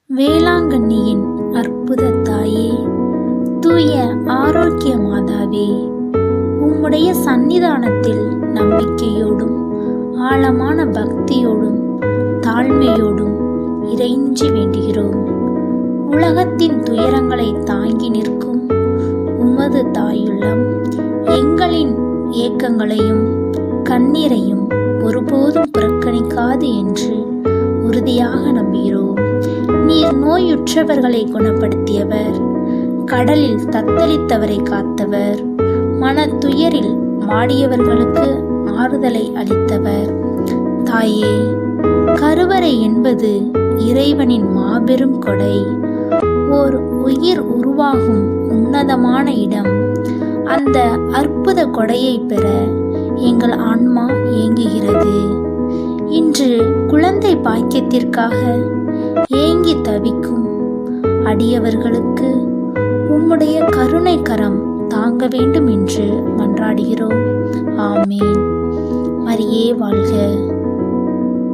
வேளாங்கண்ணியின் அற்புத தாயே, தூய ஆரோக்கிய மாதாவே, உம்முடைய சந்நிதானத்தில் நம்பிக்கையோடும் ஆழமான பக்தியோடும் தாழ்மையோடும் இறைஞ்சி வேண்டுகிறோம். உலகத்தின் துயரங்களை தாங்கி நிற்கும் உமது தாயுள்ளம் எங்களின் ஏக்கங்களையும் கண்ணீரையும் ஒருபோதும் புறக்கணிக்காது என்று உறுதியாக நம்புகிறோம். நீர் நோயுற்றவர்களை குணப்படுத்தியவர், கடலில் தத்தளித்தவரை காத்தவர், மன துயரில் வாடியவர்களுக்கு ஆறுதலை அளித்தவர். தாயே, கருவறை என்பது இறைவனின் மாபெரும் கொடை, ஓர் உயிர் உருவாகும் உன்னதமான இடம். அந்த அற்புத கொடையை பெற எங்கள் ஆன்மா ஏங்குகிறது. இன்று குழந்தை பாக்கியத்திற்காக ஏங்கி தவிக்கும் அடியவர்களுக்கு உம்முடைய கருணை கரம் தாங்க வேண்டும் என்று மன்றாடுகிறோம். ஆமேன். மரியே வாழ்க.